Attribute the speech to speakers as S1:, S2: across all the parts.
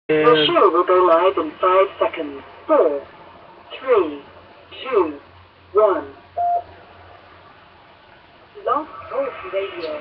S1: The show will go live in 5 seconds. 4, 3, 2, 1. Love Talk Radio.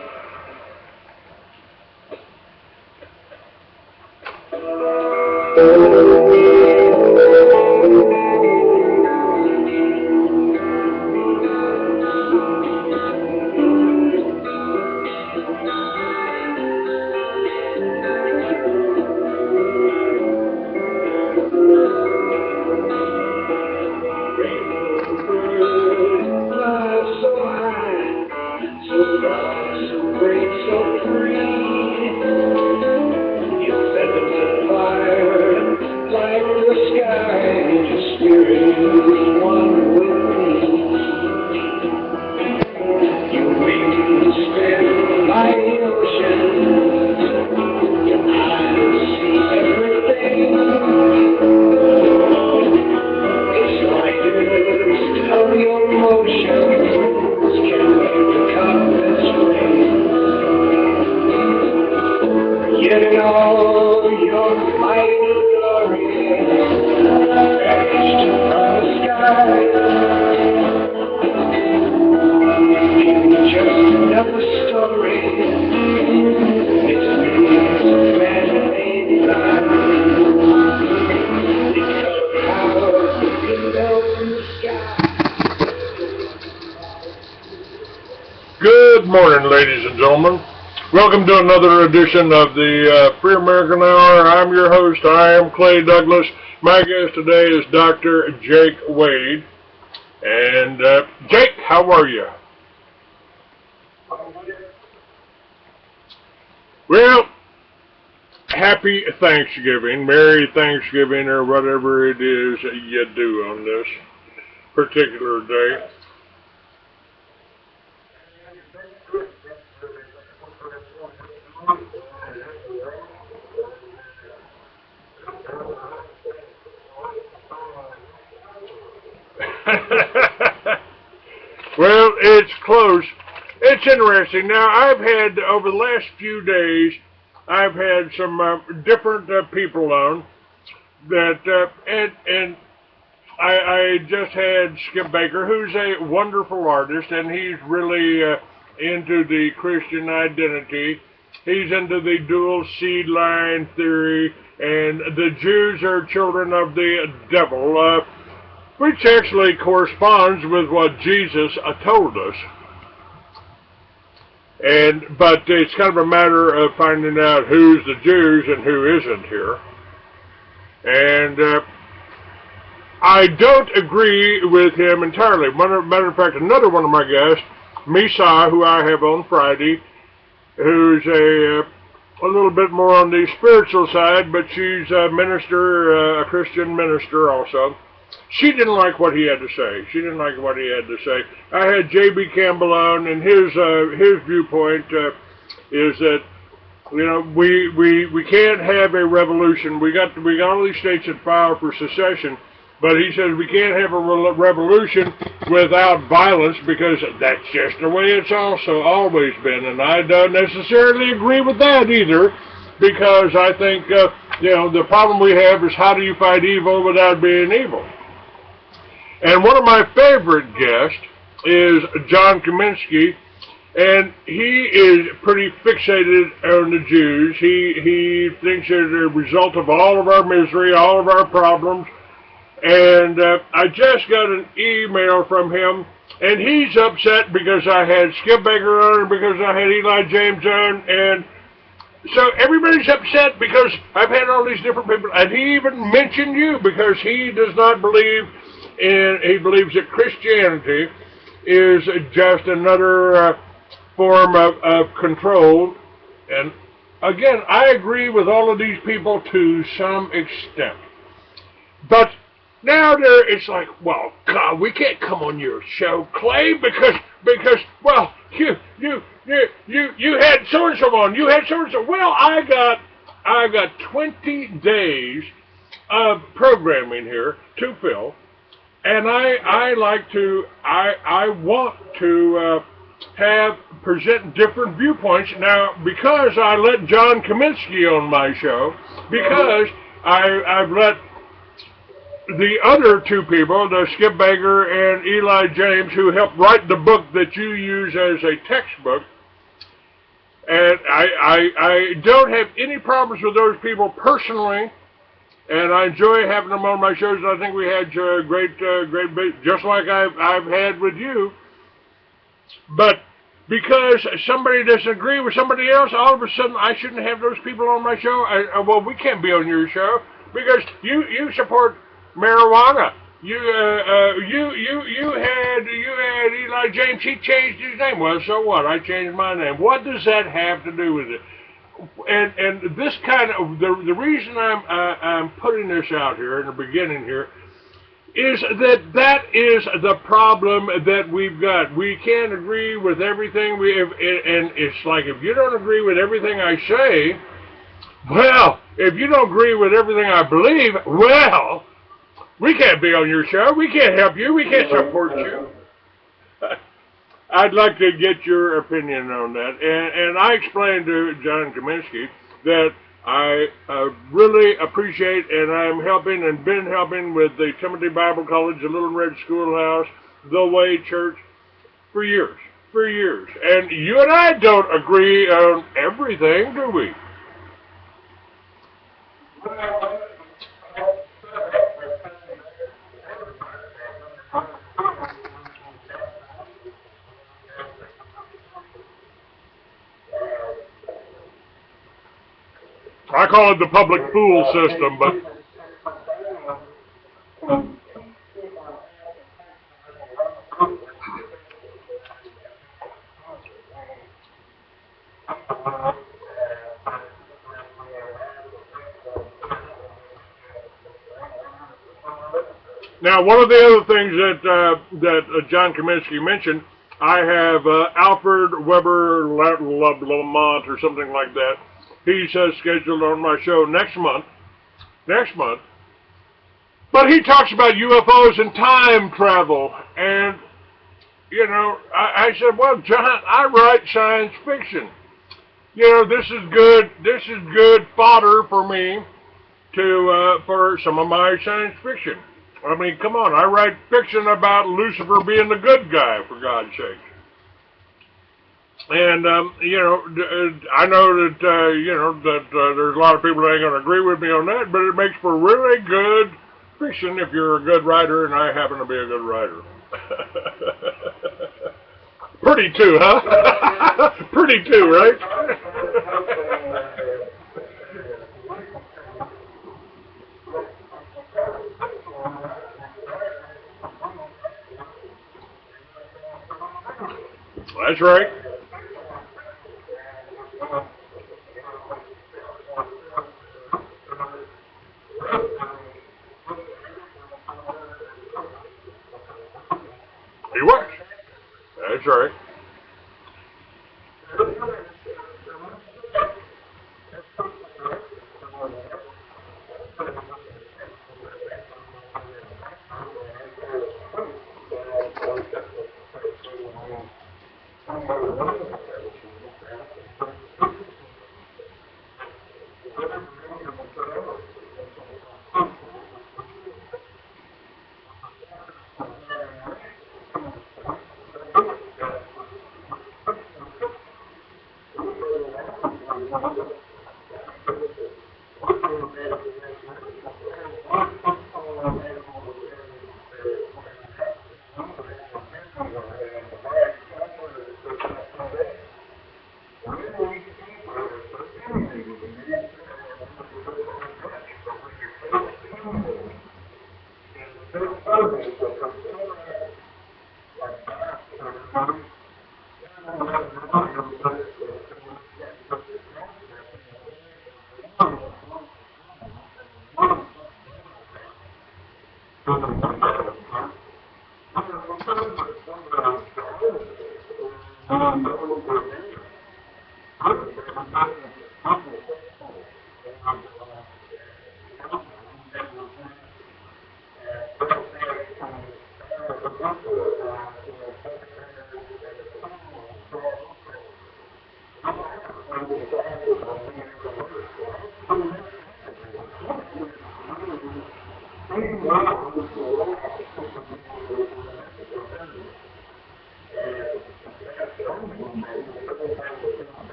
S2: Good morning, ladies and gentlemen. Welcome to another edition of the Free American Hour. I'm your host. I am Clay Douglas. My guest today is Dr. Jake Wade. And Jake, how are you? Well, happy Thanksgiving, Merry Thanksgiving, or whatever it is you do on this particular day. Well, it's close. It's interesting. Now, I've had, over the last few days, I've had some different people on that, and I just had Skip Baker, who's a wonderful artist, and he's really into the Christian identity. He's into the dual seed line theory, and the Jews are children of the devil, which actually corresponds with what Jesus told us. But it's kind of a matter of finding out who's the Jews and who isn't here. And I don't agree with him entirely. Matter of fact, another one of my guests, Misa, who I have on Friday, who's a little bit more on the spiritual side, but she's a minister, a Christian minister also. She didn't like what he had to say. I had J.B. Campbell on, and his viewpoint is that, you know, we can't have a revolution. We got all these states that filed for secession, but he says we can't have a revolution without violence, because that's just the way it's also always been. And I don't necessarily agree with that either, because I think you know, the problem we have is, how do you fight evil without being evil? And one of my favorite guests is John Kaminsky, and he is pretty fixated on the Jews. He thinks they're the result of all of our misery, all of our problems. And I just got an email from him, and he's upset because I had Skip Baker on and because I had Eli James on, and so everybody's upset because I've had all these different people, and he even mentioned you, because he does not believe in, he believes that Christianity is just another form of control. And again, I agree with all of these people to some extent. But now it's like, well, God, we can't come on your show, Clay, because well, you had so and so on, you had so and so. Well, I got 20 days of programming here to fill, and I want to present different viewpoints. Now, because I let John Kaminsky on my show, because I've let the other two people, the Skip Baker and Eli James, who helped write the book that you use as a textbook, and I don't have any problems with those people personally, and I enjoy having them on my shows. And I think we had great, just like I've had with you. But because somebody doesn't agree with somebody else, all of a sudden I shouldn't have those people on my show. Well, we can't be on your show because you support marijuana. You had Eli James. He changed his name. Well, so what? I changed my name. What does that have to do with it? And this kind of the reason I'm putting this out here in the beginning here is that is the problem that we've got. We can't agree with everything. And it's like if you don't agree with everything I say, well, if you don't agree with everything I believe, well, we can't be on your show. We can't help you. We can't support you. I'd like to get your opinion on that. And I explained to John Kaminsky that I really appreciate, and I'm helping and been helping with the Timothy Bible College, the Little Red Schoolhouse, the Way Church for years. And you and I don't agree on everything, do we? I call it the public fool system, but now one of the other things that John Kaminsky mentioned, I have Alfred Weber Lamont or something like that. He's scheduled on my show next month. But he talks about UFOs and time travel. And, you know, I said, well, John, I write science fiction. You know, this is good fodder for me for some of my science fiction. I mean, come on, I write fiction about Lucifer being the good guy, for God's sake. And, you know, I know that, there's a lot of people that ain't going to agree with me on that, but it makes for really good fiction if you're a good writer, and I happen to be a good writer. Pretty too, huh? Pretty too, right? That's right. He was. That's right.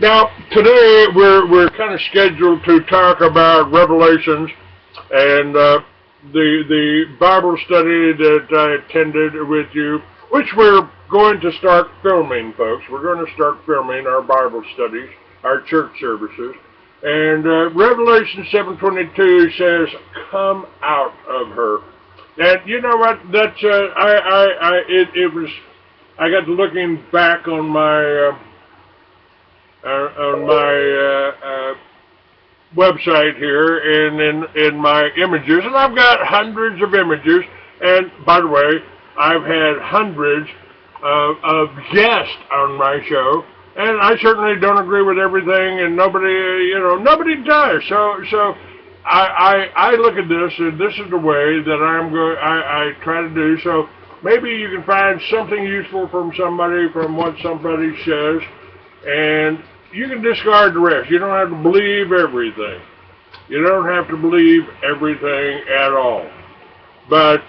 S2: Now, today we're kind of scheduled to talk about Revelations and the Bible study that I attended with you, which we're going to start filming, folks. We're going to start filming our Bible studies, our church services. And Revelation 7:22 says, "Come out of her." And you know what? That's it was. I got looking back on my website here and in my images, and I've got hundreds of images. And by the way, I've had hundreds of guests on my show, and I certainly don't agree with everything, and nobody does. So I look at this, and this is the way that I try to do. So maybe you can find something useful from what somebody says, and you can discard the rest. You don't have to believe everything. You don't have to believe everything at all. But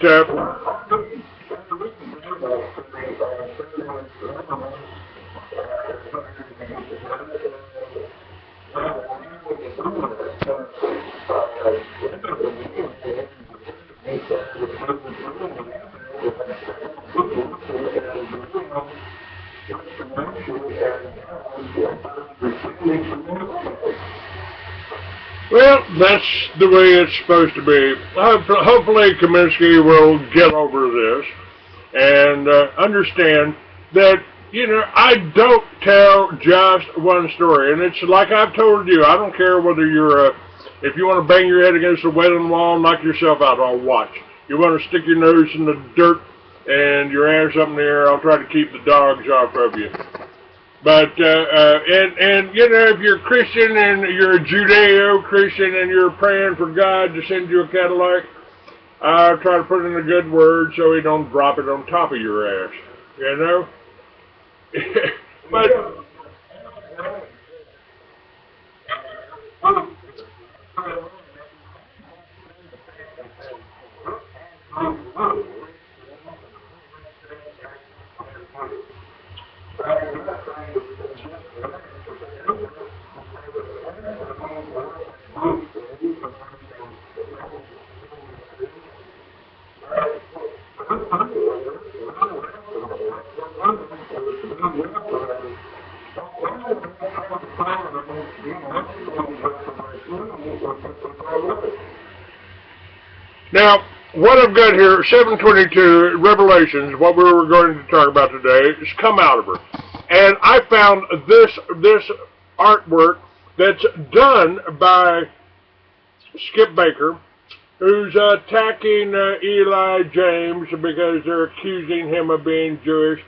S2: well, that's the way it's supposed to be. Hopefully Kaminsky will get over this and understand that, I don't tell just one story. And it's like I've told you, I don't care whether if you want to bang your head against the wailing wall and knock yourself out, I'll watch. You want to stick your nose in the dirt and your ass up in the air, I'll try to keep the dogs off of you. But if you're a Christian and you're a Judeo-Christian and you're praying for God to send you a Cadillac, I'll try to put in a good word so he don't drop it on top of your ass. But now, what I've got here, 7:22, Revelations, what we were going to talk about today, is "Come out of her." And I found this artwork that's done by Skip Baker, who's attacking Eli James because they're accusing him of being Jewish.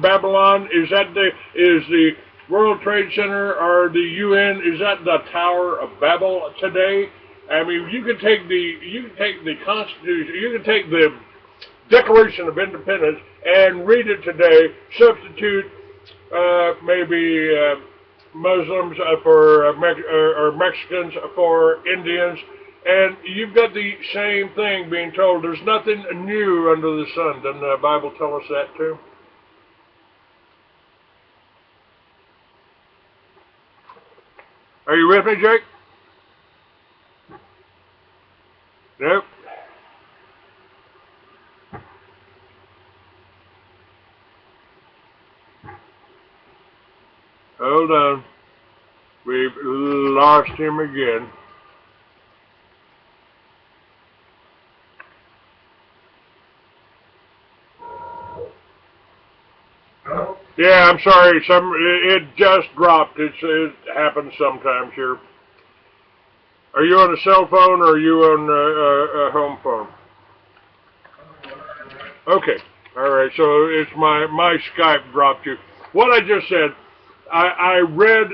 S2: Babylon? Is the World Trade Center or the UN? Is that the Tower of Babel today? I mean, you can take the Constitution, you can take the Declaration of Independence and read it today. Substitute maybe Muslims or Mexicans for Indians, and you've got the same thing being told. There's nothing new under the sun. Doesn't the Bible tell us that too? Are you with me, Jake? Nope. Hold on. We've lost him again. Yeah, I'm sorry. It just dropped. It happens sometimes here. Are you on a cell phone or are you on a home phone? Okay. All right. So it's my Skype dropped you. What I just said. I read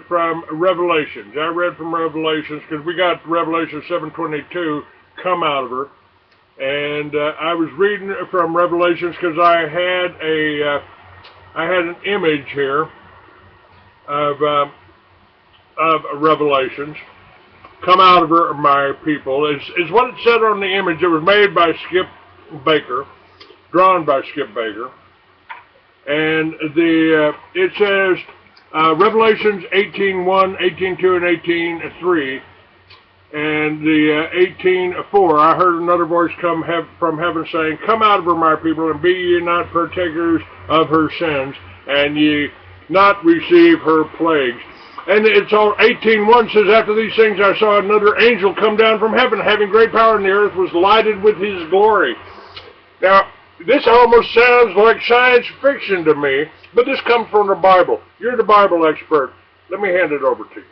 S2: from Revelations. I read from Revelations because we got Revelation 7:22 come out of her, and I was reading from Revelations because I had an image here of Revelations come out of her, my people. Is what it said on the image. It was made by Skip Baker, drawn by Skip Baker. And it says Revelations 18:1, 18:2, and 18:3, and the 18:4. I heard another voice come from heaven saying, "Come out of her, my people, and be ye not partakers of her sins, and ye not receive her plagues." And it's all 18:1 says, "After these things I saw another angel come down from heaven, having great power, and the earth was lighted with his glory." Now, this almost sounds like science fiction to me, but this comes from the Bible. You're the Bible expert. Let me hand it over to you.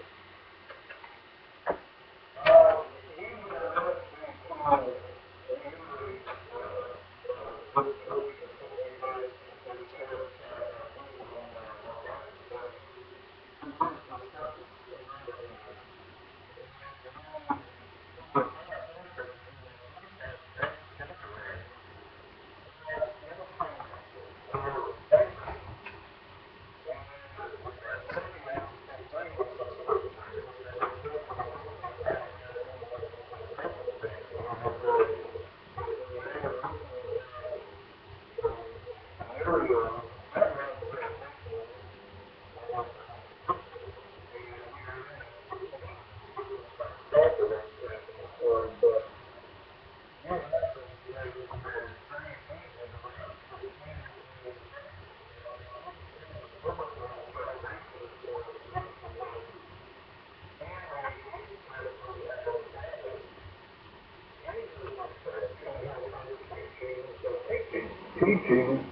S3: Teaching.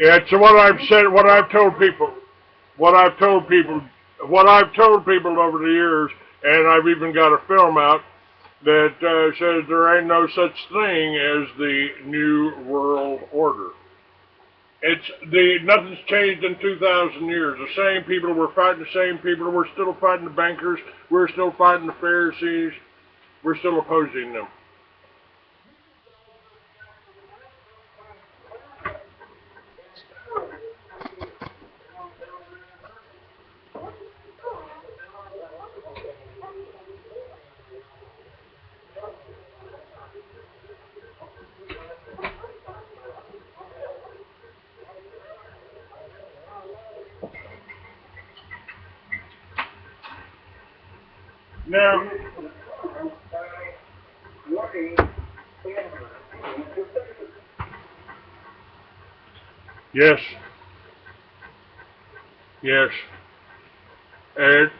S2: It's what I've said, what I've told people, what I've told people, what I've told people over the years, and I've even got a film out that says there ain't no such thing as the New World Order. Nothing's changed in 2,000 years. The same people were fighting the same people. We're still fighting the bankers. We're still fighting the Pharisees. We're still opposing them. Now, yes, yes, and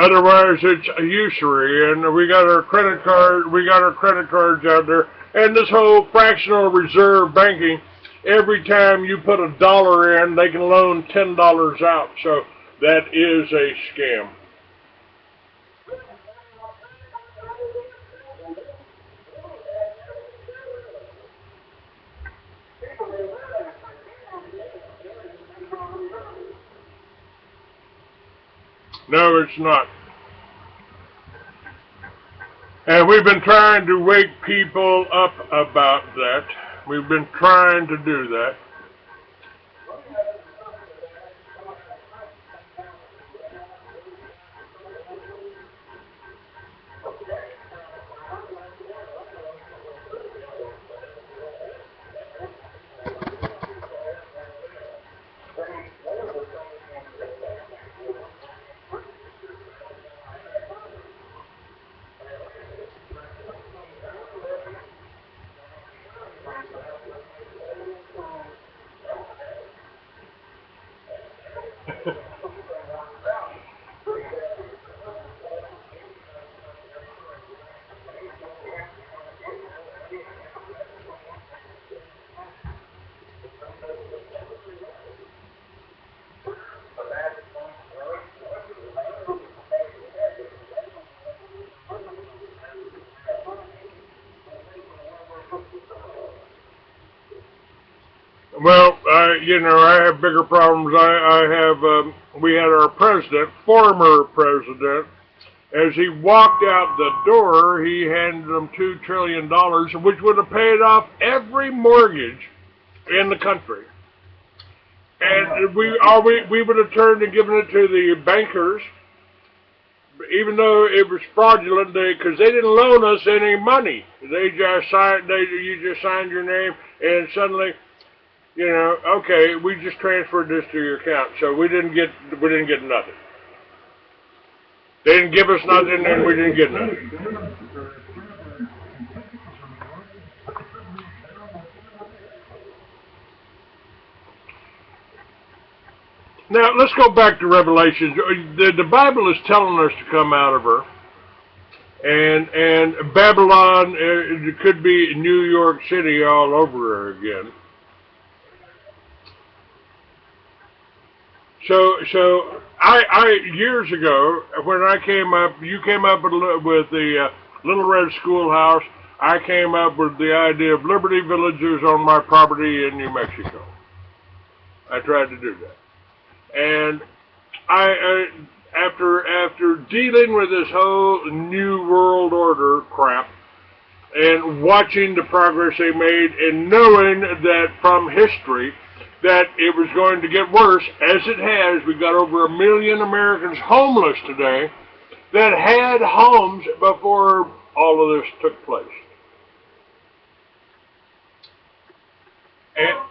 S2: otherwise it's a usury, and we got our credit cards out there, and this whole fractional reserve banking. Every time you put $1 in, they can loan $10 out. So that is a scam. No, it's not. And we've been trying to wake people up about that. We've been trying to do that. Well, I have bigger problems. We had our president, former president, as he walked out the door, he handed them $2 trillion, which would have paid off every mortgage in the country. And we would have turned and given it to the bankers, even though it was fraudulent, because they didn't loan us any money. You just signed your name, and suddenly, okay, we just transferred this to your account. So we didn't get nothing. They didn't give us nothing, and we didn't get nothing. Now, let's go back to Revelation. The Bible is telling us to come out of her. And Babylon, it could be New York City all over again. So I years ago, when I came up, you came up with the Little Red Schoolhouse. I came up with the idea of Liberty Villages on my property in New Mexico. I tried to do that. And after dealing with this whole New World Order crap and watching the progress they made and knowing that from history that it was going to get worse, as it has. We've got over 1 million Americans homeless today that had homes before all of this took place. And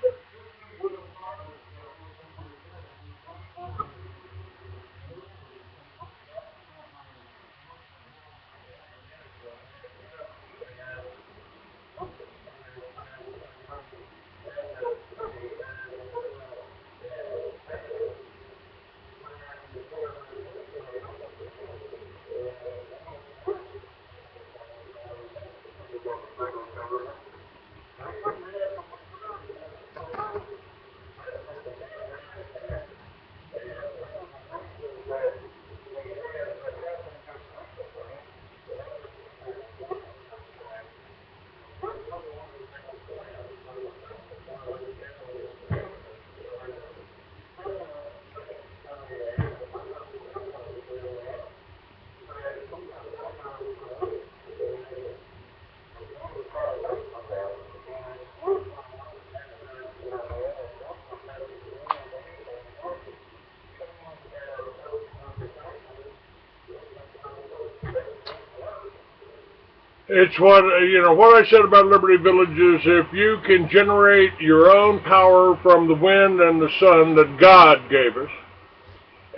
S2: it's what I said about Liberty Village is if you can generate your own power from the wind and the sun that God gave us,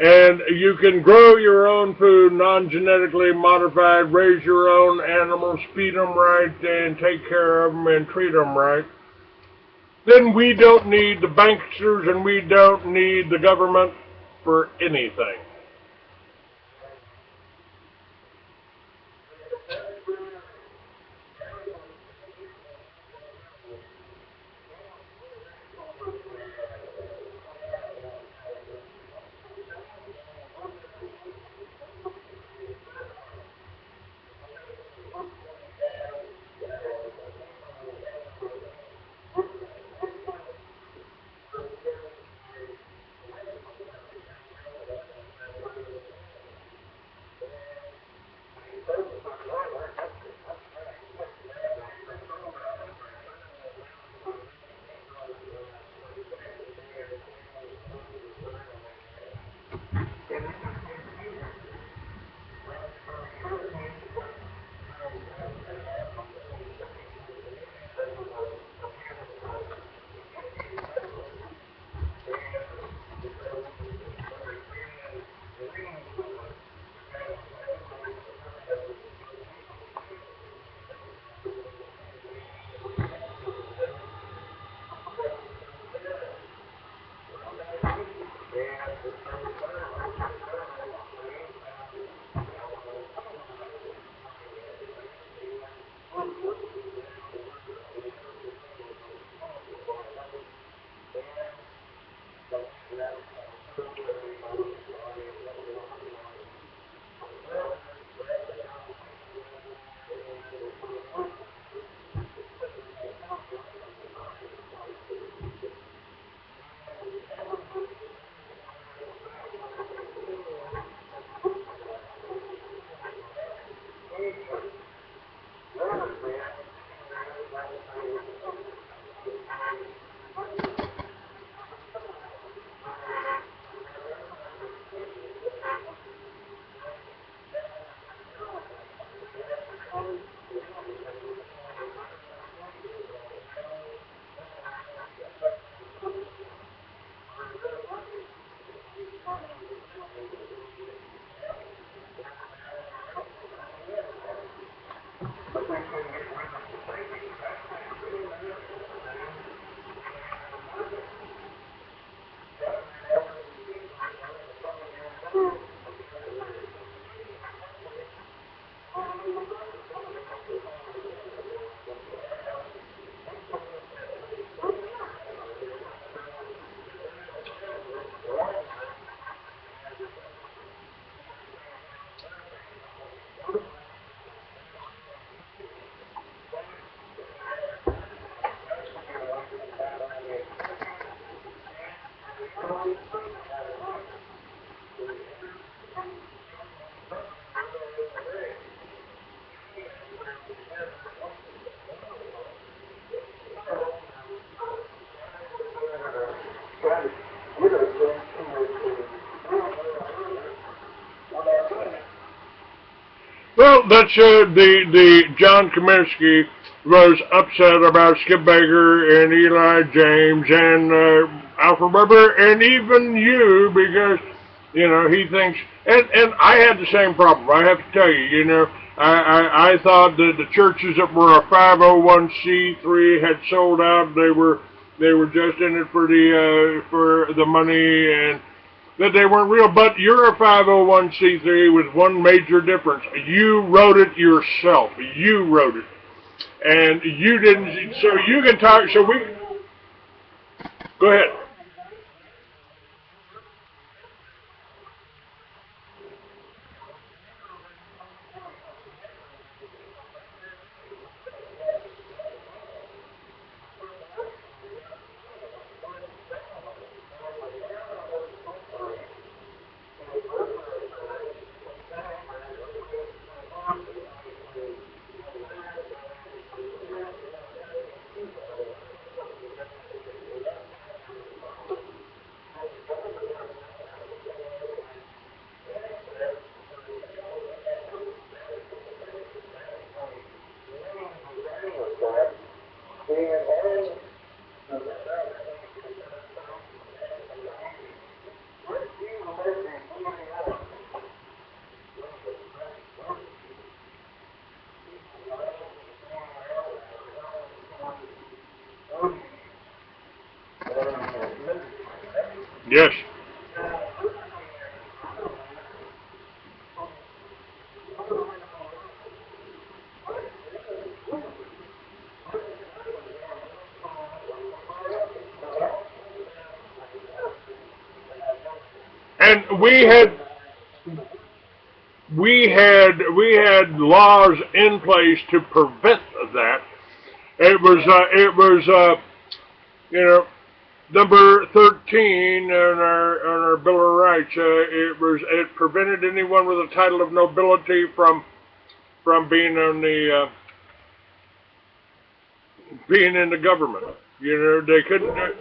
S2: and you can grow your own food, non-genetically modified, raise your own animals, feed them right, and take care of them and treat them right, then we don't need the banksters and we don't need the government for anything. Well, that's the John Kaminsky was upset about Skip Baker and Eli James and Alfred Weber and even you because he thinks and I had the same problem. I have to tell you, I thought that the churches that were a 501c3 had sold out. They were just in it for the money and that they weren't real, but you're a 501c3 with one major difference. You wrote it yourself. You wrote it. And you didn't, so you can talk, go ahead. Yes. And we had laws in place to prevent that. It was number 13 on our Bill of Rights. It prevented anyone with a title of nobility from being on the being in the government. They couldn't.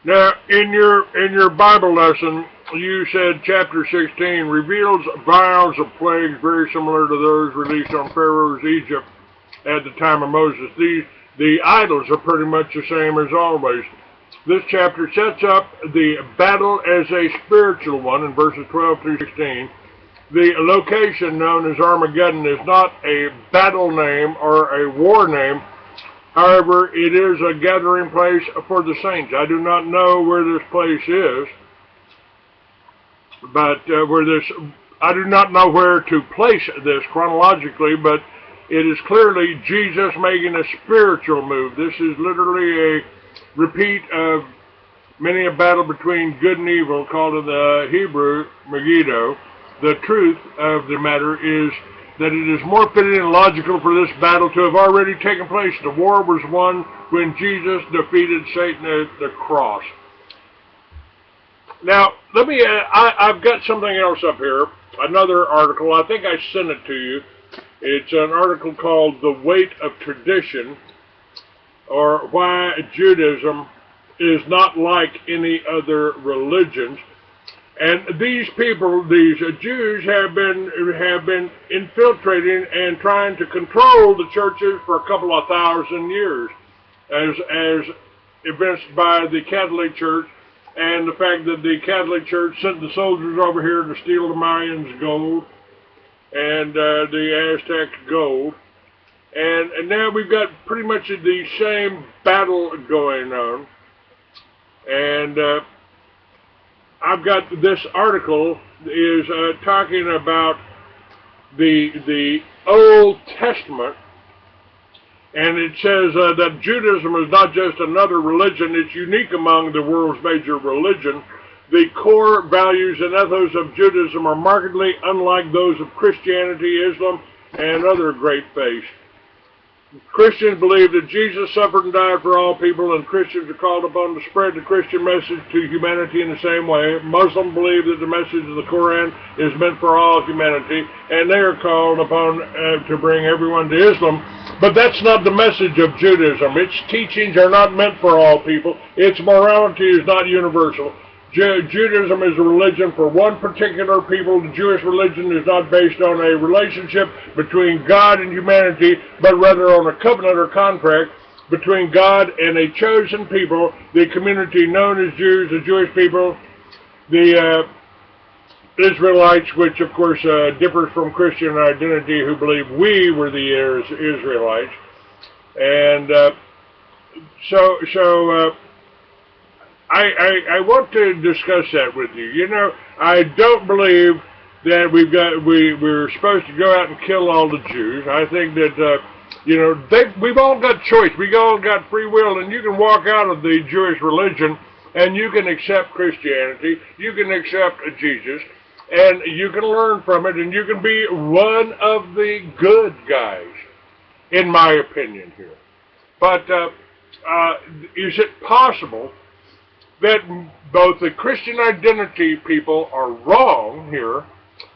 S2: Now, in your Bible lesson, you said chapter 16 reveals vials of plagues very similar to those released on Pharaoh's Egypt at the time of Moses. The idols are pretty much the same as always. This chapter sets up the battle as a spiritual one in verses 12 through 16. The location known as Armageddon is not a battle name or a war name. However, it is a gathering place for the saints. I do not know where this place is, but I do not know where to place this chronologically, but it is clearly Jesus making a spiritual move. This is literally a repeat of many a battle between good and evil, called in the Hebrew Megiddo. The truth of the matter is that it is more fitting and logical for this battle to have already taken place. The war was won when Jesus defeated Satan at the cross. Now, I've got something else up here, another article. I think I sent it to you. It's an article called The Weight of Tradition, or Why Judaism is Not Like Any Other Religions. And these people, these Jews, have been infiltrating and trying to control the churches for a couple of thousand years, as evinced by the Catholic Church, and the fact that the Catholic Church sent the soldiers over here to steal the Mayans' gold and the Aztec gold. And now we've got pretty much the same battle going on. And I've got this article is talking about the Old Testament, and it says that Judaism is not just another religion, it's unique among the world's major religions. The core values and ethos of Judaism are markedly unlike those of Christianity, Islam, and other great faiths. Christians believe that Jesus suffered and died for all people, and Christians are called upon to spread the Christian message to humanity in the same way. Muslims believe that the message of the Quran is meant for all humanity, and they are called upon to bring everyone to Islam. But that's not the message of Judaism. Its teachings are not meant for all people. Its morality is not universal. Judaism is a religion for one particular people. The Jewish religion is not based on a relationship between God and humanity, but rather on a covenant or contract between God and a chosen people, the community known as Jews, the Jewish people, the Israelites, which of course differs from Christian identity, who believe we were the Israelites. And I want to discuss that with you. You know, I don't believe that we're supposed to go out and kill all the Jews. I think that we've all got choice. We all got free will, and you can walk out of the Jewish religion and you can accept Christianity. You can accept Jesus, and you can learn from it, and you can be one of the good guys, in my opinion here. But is it possible that both the Christian identity people are wrong here,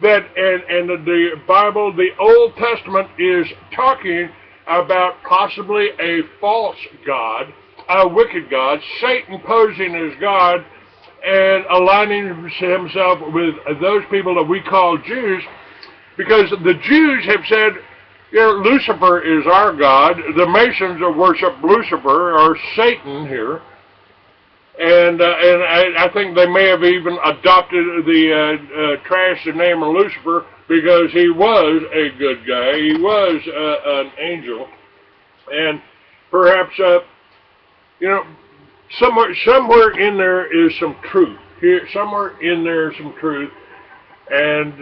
S2: that and the Bible, the Old Testament, is talking about possibly a false God, a wicked God, Satan posing as God and aligning himself with those people that we call Jews, because the Jews have said, Lucifer is our God. The Masons worship Lucifer, or Satan here. And I think they may have even adopted the trash the name of Lucifer, because he was a good guy. He was an angel. And perhaps, somewhere in there is some truth. Somewhere in there is some truth. And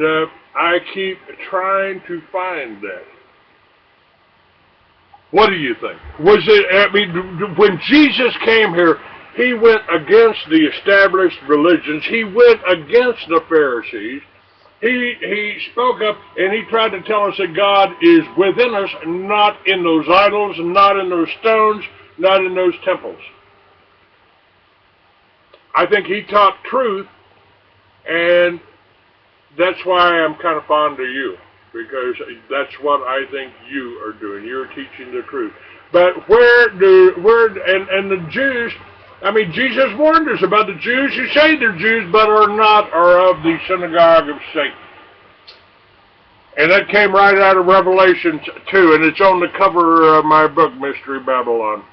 S2: I keep trying to find that. What do you think? When Jesus came here, he went against the established religions. He went against the Pharisees. He spoke up, and he tried to tell us that God is within us, not in those idols, not in those stones, not in those temples. I think he taught truth, and that's why I'm kind of fond of you, because that's what I think you are doing. You're teaching the truth. But and the Jews, Jesus warned us about the Jews who say they're Jews but are not, are of the synagogue of Satan. And that came right out of Revelation 2, and it's on the cover of my book, Mystery Babylon.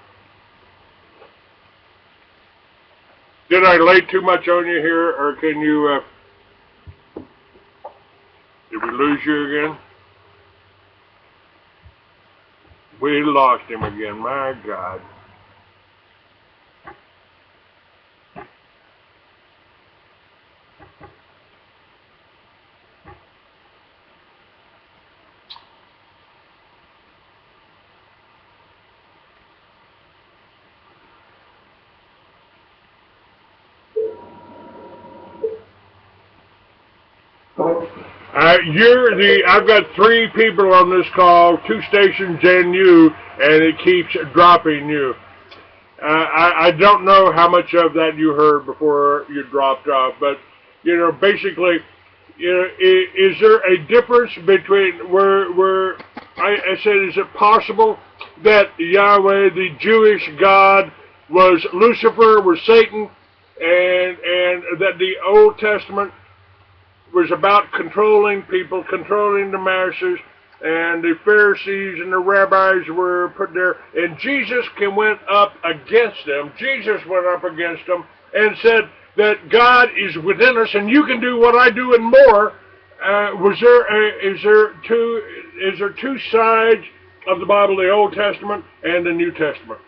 S2: Did I lay too much on you here, or can you, did we lose you again? We lost him again. My God. I've got 3 people on this call, 2 stations and you, and it keeps dropping you. I don't know how much of that you heard before you dropped off, but, basically, is there a difference between where I said, is it possible that Yahweh, the Jewish God, was Lucifer, was Satan, and that the Old Testament was about controlling people, controlling the masses, and the Pharisees and the rabbis were put there, and Jesus went up against them. Jesus went up against them and said that God is within us, and you can do what I do and more. Is there 2 sides of the Bible, the Old Testament and the New Testament?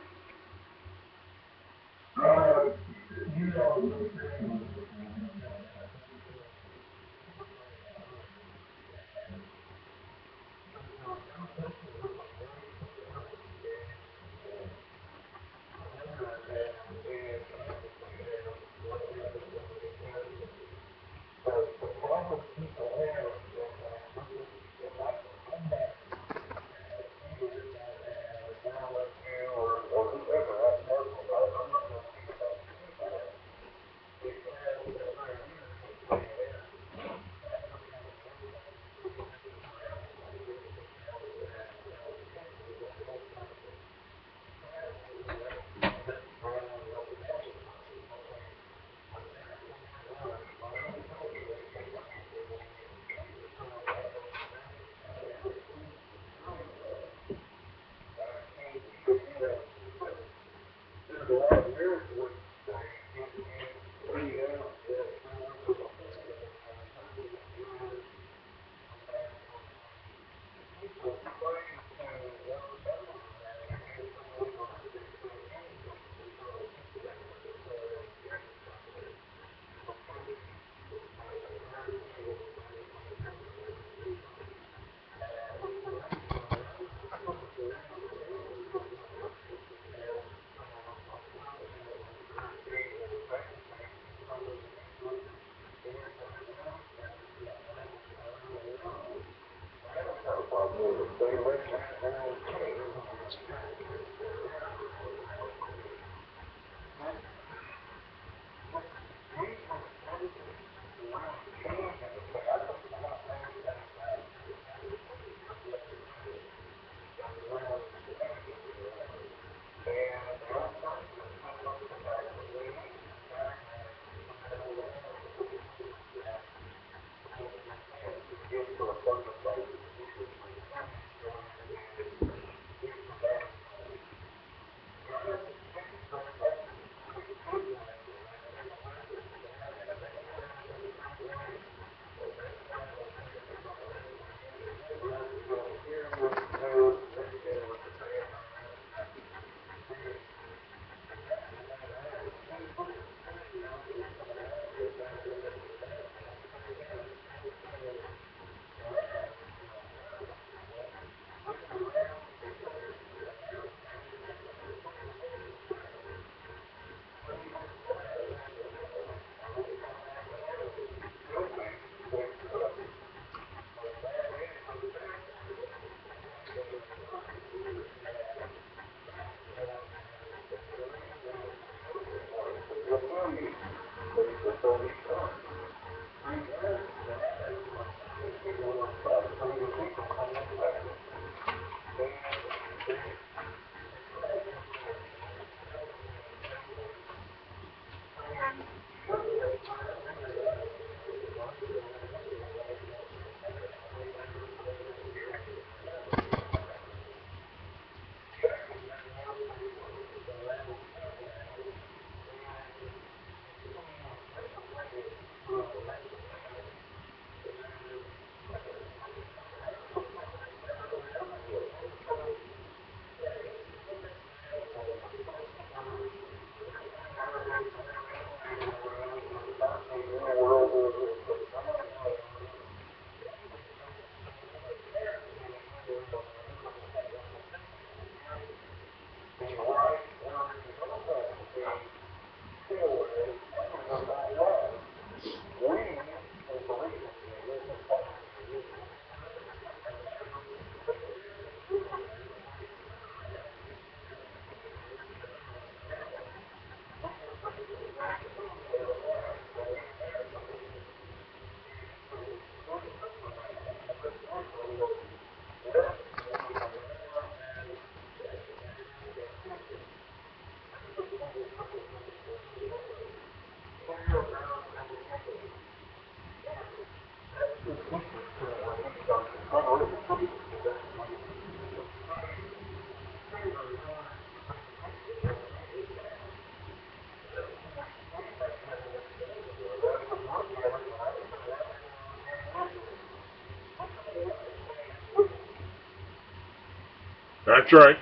S2: That's right.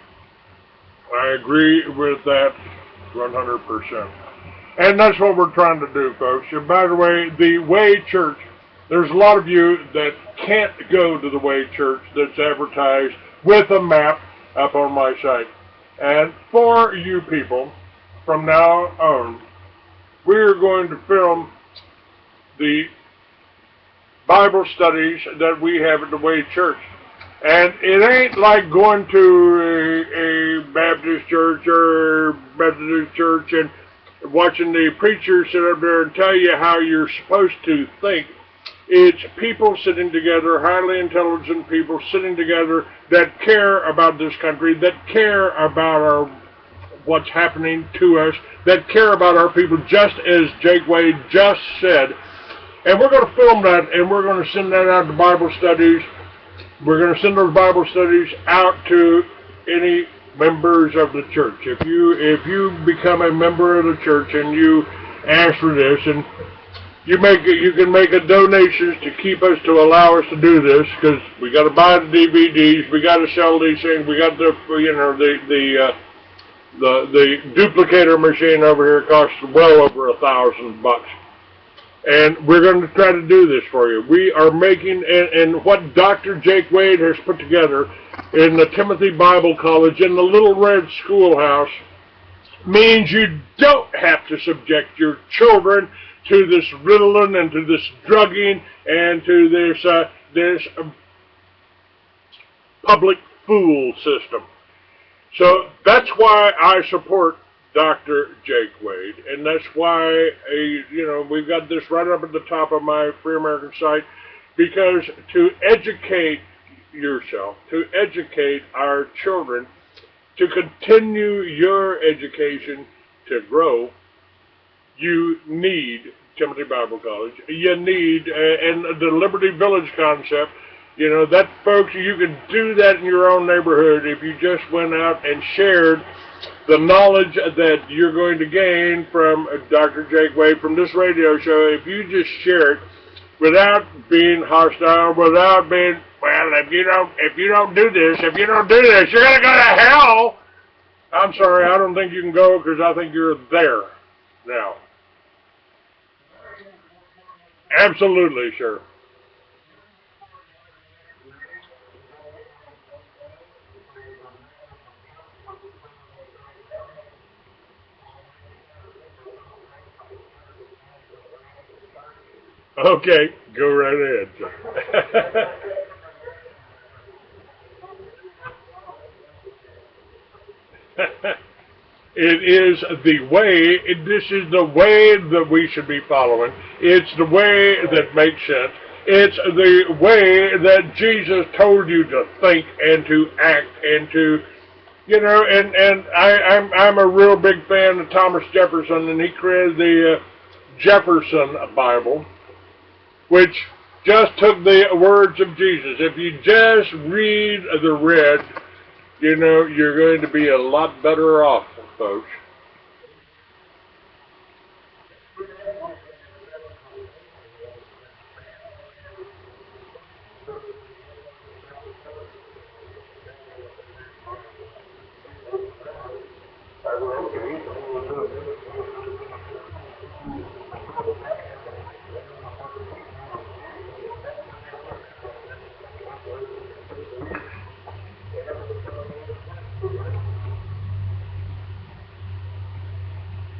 S2: I agree with that 100%. And that's what we're trying to do, folks. And by the way, the Way Church, there's a lot of you that can't go to the Way Church that's advertised with a map up on my site. And for you people, from now on, we're going to film the Bible studies that we have at the Way Church. And it ain't like going to a Baptist church or Methodist church and watching the preacher sit up there and tell you how you're supposed to think. It's people sitting together, highly intelligent people sitting together that care about this country, that care about what's happening to us, that care about our people, just as Jake Wade just said. And we're going to film that, and we're going to send that out to Bible studies. We're going to send those Bible studies out to any members of the church. If you become a member of the church and you ask for this, and you can make a donations to keep us, to allow us to do this, because we got to buy the DVDs, we got to sell these things, we got the the duplicator machine over here costs well over $1,000. And we're going to try to do this for you. We are making, and what Dr. Jake Wade has put together in the Timothy Bible College in the Little Red Schoolhouse means you don't have to subject your children to this riddling and to this drugging and to this public fool system. So that's why I support Dr. Jake Wade, and that's why we've got this right up at the top of my Free American site, because to educate yourself, to educate our children, to continue your education to grow, you need Timothy Bible College. You need, and the Liberty Village concept, that, folks, you can do that in your own neighborhood if you just went out and shared the knowledge that you're going to gain from Dr. Jake Wade, from this radio show. If you just share it without being hostile, without being, well, if you don't do this, you're going to go to hell. I'm sorry, I don't think you can go, because I think you're there now. Absolutely, sure. Okay, go right ahead. It is the way, this is the way that we should be following. It's the way that makes sense. It's the way that Jesus told you to think and to act and to, and I'm a real big fan of Thomas Jefferson, and he created the Jefferson Bible, which just took the words of Jesus. If you just read the red, you're going to be a lot better off, folks.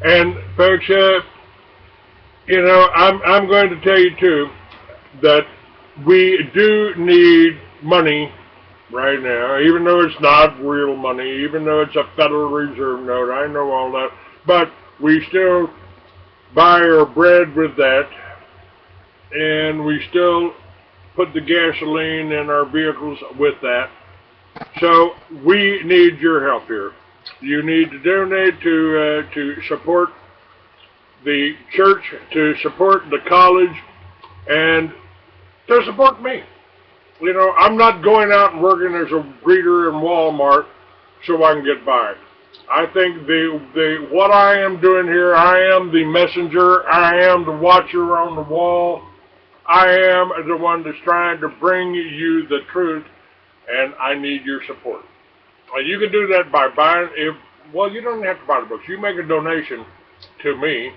S2: And folks, you know, I'm going to tell you too that we do need money right now, even though it's not real money, even though it's a Federal Reserve note. I know all that, but we still buy our bread with that, and we still put the gasoline in our vehicles with that. So we need your help here. You need to donate to support the church, to support the college, and to support me. You know, I'm not going out and working as a greeter in Walmart so I can get by. I think what I am doing here, I am the messenger, I am the watcher on the wall, I am the one that's trying to bring you the truth, and I need your support. You can do that by buying, well, you don't have to buy the books. You make a donation to me,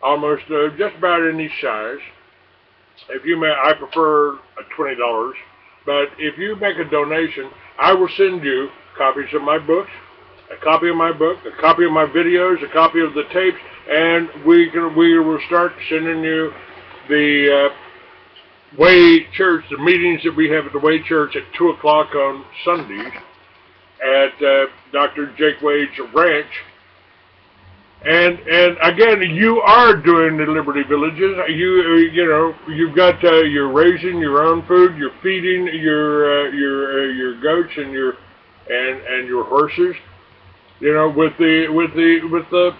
S2: almost just about any size. If you may, I prefer $20, but if you make a donation, I will send you copies of my books, a copy of my book, a copy of my videos, a copy of the tapes, and we will start sending you the Way Church, the meetings that we have at the Way Church at 2 o'clock on Sundays at Dr. Jake Wade's ranch. And again, you are doing the Liberty Villages. You know, you've got you're raising your own food. You're feeding your goats and your horses. You know, with the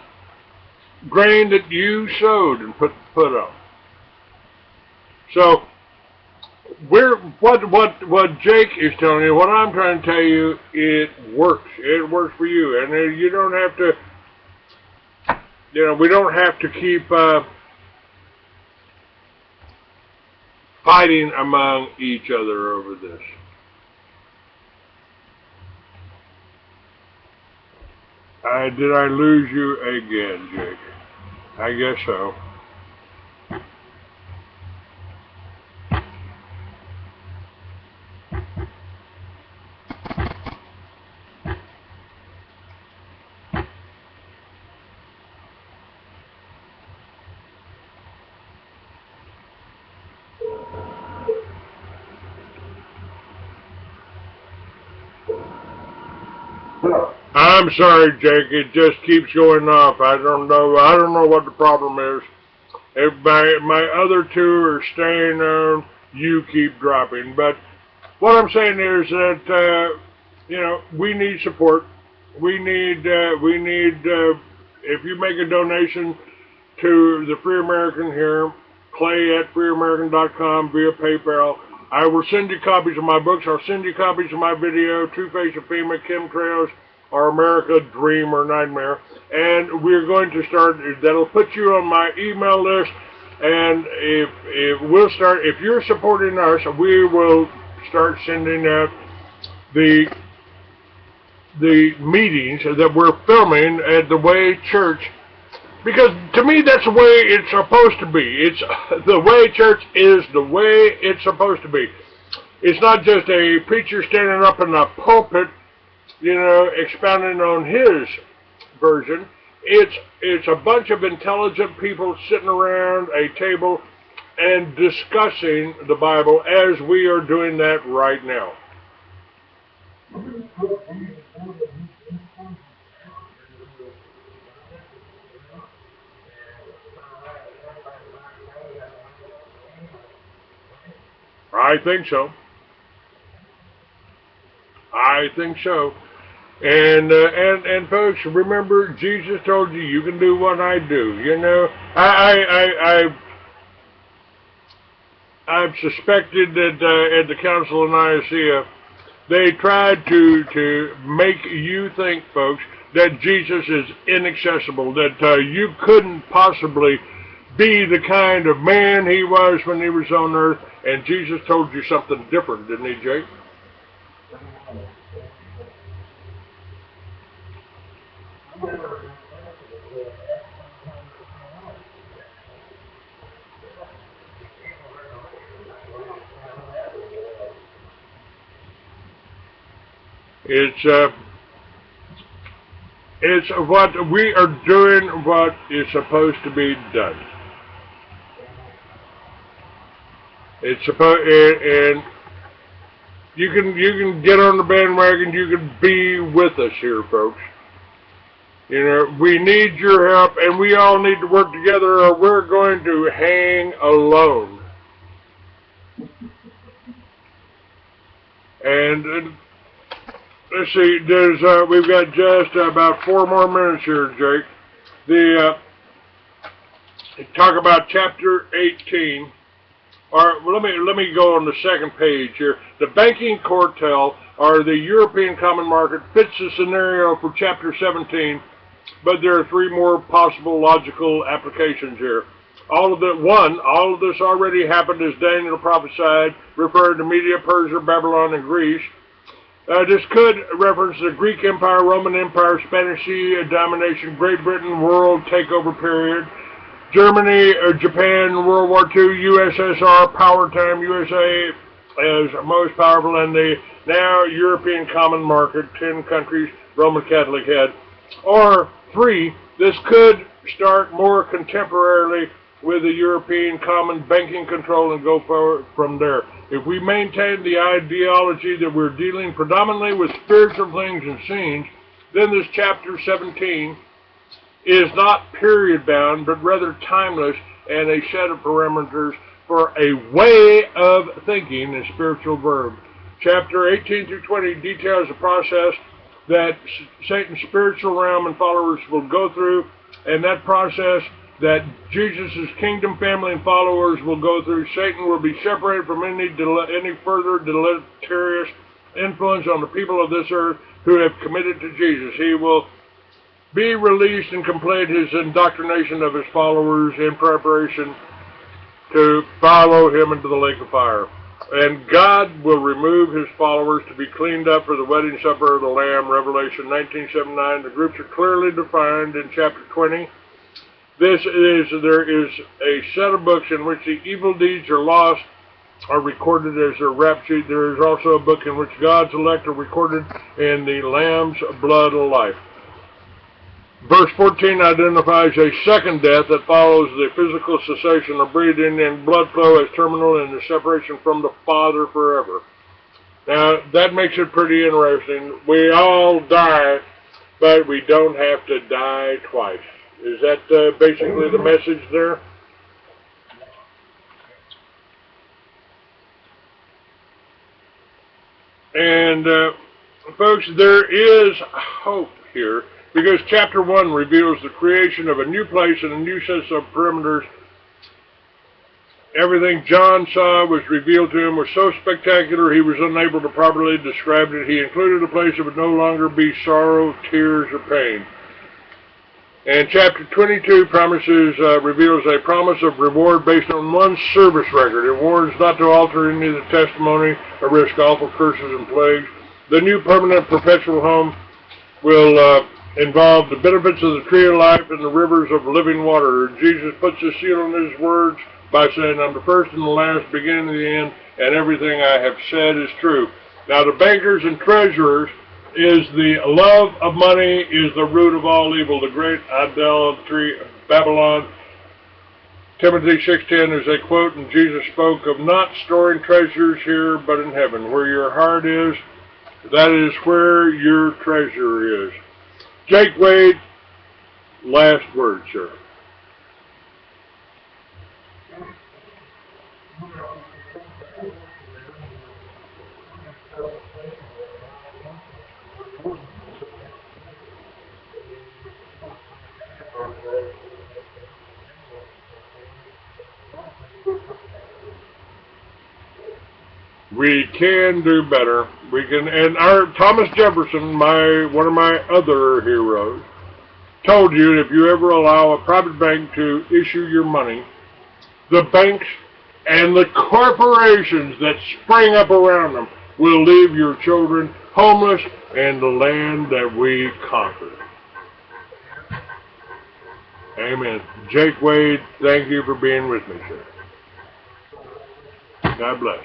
S2: grain that you sowed and put up. So what Jake is telling you, what I'm trying to tell you, it works. It works for you, and you don't have to. You know, we don't have to keep fighting among each other over this. Did I lose you again, Jake? I guess so. I'm sorry, Jake. It just keeps going off. I don't know what the problem is. If my other two are staying on, you keep dropping. But what I'm saying is that you know, we need support. We need if you make a donation to the Free American here, clay@freeamerican.com via PayPal. I will send you copies of my books. I'll send you copies of my video, Two-Face of FEMA, Chemtrails, Our America Dream or Nightmare. And we're going to start, that'll put you on my email list. And if you're supporting us, we will start sending out the meetings that we're filming at the Way Church. Because to me, that's the way it's supposed to be. It's the Way Church is the way it's supposed to be. It's not just a preacher standing up in a pulpit, you know, expounding on his version. It's a bunch of intelligent people sitting around a table and discussing the Bible as we are doing that right now. I think so. I think so. And folks, remember, Jesus told you, you can do what I do. You know, I've suspected that at the Council of Nicaea, they tried to make you think, folks, that Jesus is inaccessible, that you couldn't possibly be the kind of man he was when he was on earth, and Jesus told you something different, didn't he, Jake? It's what we are doing, what is supposed to be done. It's supposed, and you can get on the bandwagon. You can be with us here, folks. You know, we need your help, and we all need to work together, or we're going to hang alone. And let's see, we've got just about 4 more minutes here, Jake. Talk about chapter 18. Or well, let me go on the second page here. The banking cartel, or the European common market, fits the scenario for chapter 17, but there are 3 more possible logical applications here. All of this already happened as Daniel prophesied, referring to Media, Persia, Babylon, and Greece. This could reference the Greek Empire, Roman Empire, Spanish Sea domination, Great Britain world takeover period, Germany, Japan, World War II, USSR, power time, USA as most powerful, and the now European common market, 10 countries, Roman Catholic head. Or 3, this could start more contemporarily with the European common banking control and go forward from there. If we maintain the ideology that we're dealing predominantly with spiritual things and scenes, then this chapter 17 is not period bound, but rather timeless, and a set of parameters for a way of thinking in spiritual verb. Chapter 18 through 20 details the process that Satan's spiritual realm and followers will go through, and that process that Jesus' kingdom family and followers will go through. Satan will be separated from any further deleterious influence on the people of this earth who have committed to Jesus. He will be released and complete his indoctrination of his followers in preparation to follow him into the lake of fire. And God will remove his followers to be cleaned up for the wedding supper of the Lamb, Revelation 19:7-9. The groups are clearly defined in chapter 20. There is a set of books in which the evil deeds are lost, are recorded as their rap sheet. There is also a book in which God's elect are recorded in the Lamb's blood of life. Verse 14 identifies a second death that follows the physical cessation of breathing and blood flow as terminal and the separation from the Father forever. Now, that makes it pretty interesting. We all die, but we don't have to die twice. Is that basically the message there? And, folks, there is hope here, because chapter 1 reveals the creation of a new place and a new set of perimeters. Everything John saw was revealed to him was so spectacular he was unable to properly describe it. He included a place that would no longer be sorrow, tears, or pain. And chapter 22 reveals a promise of reward based on one's service record. It warns not to alter any of the testimony or risk awful curses and plagues. The new permanent perpetual home will involve the benefits of the tree of life and the rivers of living water. Jesus puts a seal on his words by saying, I'm the first and the last, beginning and the end, and everything I have said is true. Now the bankers and treasurers is the love of money is the root of all evil, the great idolatry of Babylon. Timothy 6:10 is a quote, and Jesus spoke of not storing treasures here but in heaven. Where your heart is, that is where your treasure is. Jake Wade, last word, sir. We can do better. We can, and our Thomas Jefferson, one of my other heroes, told you if you ever allow a private bank to issue your money, the banks and the corporations that spring up around them will leave your children homeless in the land that we conquered. Amen. Jake Wade, thank you for being with me, sir. God bless.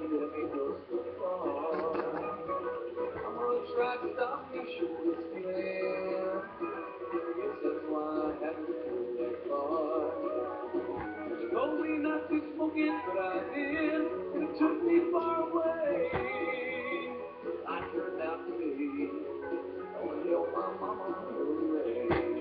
S3: let me go so far. I'm gonna try to stop me short this feeling. Guess that's why I haven't gone that far. You told me not to smoke it, but I did, and it took me far away. I turned out to be only on my mama.